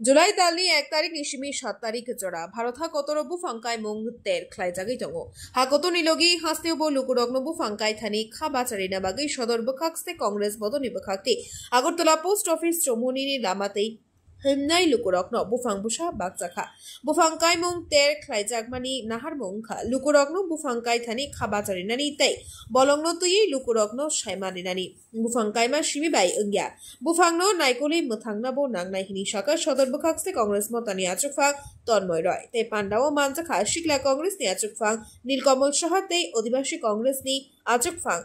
जुलाई दालनि 1 तारिख निशिमी 7 तारिख जरा भारत हा कतरबु फांकाय मुंग तेर ख्लाय जागै दङ हा कत निलगि हास्तेबो लुकुरगनबु फांकाय थानि खाबा चारिना बागै सदर बखाक्सते कांग्रेस बदनि बखाक्ति আগরতলা पोस्ट ऑफिस चमुनिनि लामातै हिमनाय लुकुरगन बुफां बुसा बागजाखा बुफांकाय मुंग तेर ख्लाय जागमानि नाहार मुंखा लुकुरगन बुफांकाय थानि खाबा चारिनानि तै बलंनो तुयै लुकुरगन सायमानिनानि बुफांकायमा सिमिबाय ओंग्या बुफांनो नायकलि मोथांनाबो नांनाय हिनि शाखा सदर बखाक्सते कांग्रेस मतानि आचुकफां तन्मय रय तै पांडाव मानजाखा शिकला कांग्रेसनि आचुकफां नीलकमल साहा तै आदिवासी कांग्रेसनि आचुकफां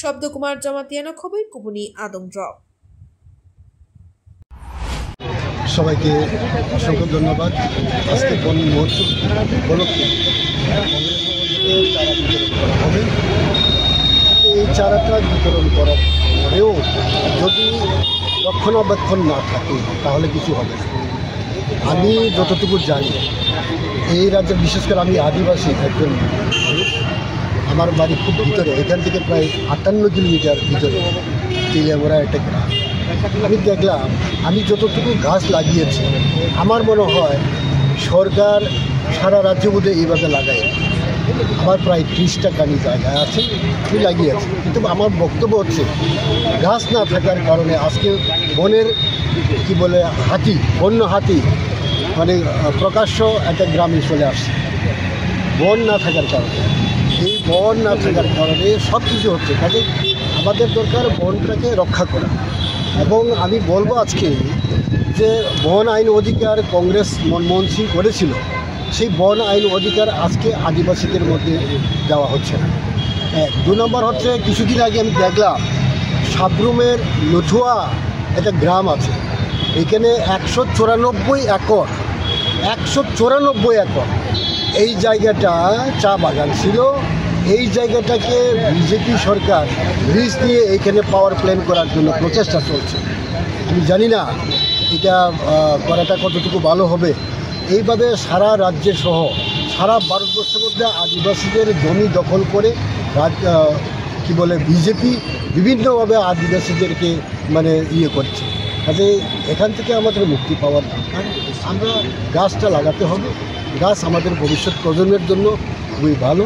शब्द कुमार जमातियानो खबै कुबुनि आदमद्र সবাইকে অসংখ্য ধন্যবাদ। আজকে বন মহোৎসব উপলক্ষে এই চারাটা বিতরণ করার পরেও যদি রক্ষণাবেক্ষণ না থাকে তাহলে কিছু হবে না। আমি যতটুকু জানি এই রাজ্যের বিশেষ করে আমি আদিবাসী একজন মানুষ, আমার বাড়ি খুব ভিতরে, এখান থেকে প্রায় 58 কিলোমিটার ভিতরে তেলিয়ামোড়া একটা গ্রাম। আমি দেখলাম আমি যতটুকু গাছ লাগিয়েছি আমার মনে হয় সরকার সারা রাজ্য বোধহয় এইভাবে লাগায়। আমার প্রায় 30টা কানি জায়গা আছে, আমি লাগিয়েছি, কিন্তু আমার বক্তব্য হচ্ছে গাছ না থাকার কারণে আজকে বনের কি বলে হাতি, বন্য হাতি মানে প্রকাশ্য একটা গ্রামে চলে আসছে বন না থাকার কারণে। এই বন না থাকার কারণে সব কিছু হচ্ছে, কাজে আমাদের দরকার বনটাকে রক্ষা করা। এবং আমি বলবো আজকে যে বন আইন অধিকার কংগ্রেস মনমোহন সিং করেছিল, সেই বন আইন অধিকার আজকে আদিবাসীদের মধ্যে দেওয়া হচ্ছে না। 2 নম্বর হচ্ছে কিছুদিন আগে আমি দেখলাম সাবরুমের লুঠুয়া একটা গ্রাম আছে, এখানে 194 একর 194 একর এই জায়গাটা চা বাগান ছিল। এই জায়গাটাকে বিজেপি সরকার লিজ নিয়ে এইখানে পাওয়ার প্ল্যান্ট করার জন্য প্রচেষ্টা চলছে। আমি জানি না এটা করাটা কতটুকু ভালো হবে। এইভাবে সারা রাজ্যে সহ সারা ভারতবর্ষের মধ্যে আদিবাসীদের জমি দখল করে কি বলে বিজেপি বিভিন্নভাবে আদিবাসীদেরকে মানে করছে। কাজে এখান থেকে আমাদের মুক্তি পাওয়ার দরকার। আমরা গাছটা লাগাতে হবে। গাছ আমাদের ভবিষ্যৎ প্রজন্মের জন্য খুবই ভালো,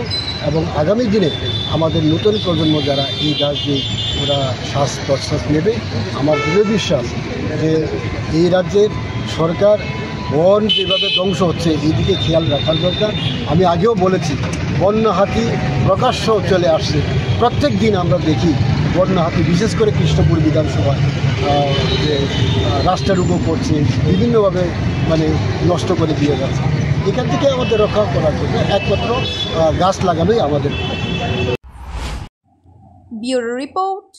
এবং আগামী দিনে আমাদের নতুন প্রজন্ম যারা এই গাছ দিয়ে ওরা শ্বাস প্রশ্বাস নেবে। আমার দৃঢ় বিশ্বাস যে এই রাজ্যের সরকার বন যেভাবে ধ্বংস হচ্ছে এই দিকে খেয়াল রাখার দরকার। আমি আগেও বলেছি বন্য হাতি প্রকাশ্য চলে আসছে, প্রত্যেক দিন আমরা দেখি বন্য হাতি, বিশেষ করে কৃষ্ণপুর বিধানসভায় যে রাস্তার উপর পড়ছে, বিভিন্নভাবে মানে নষ্ট করে দিয়ে যাচ্ছে। এখান থেকে আমাদের রক্ষা করার জন্য একমাত্র গাছ লাগানোই আমাদের। Bureau report.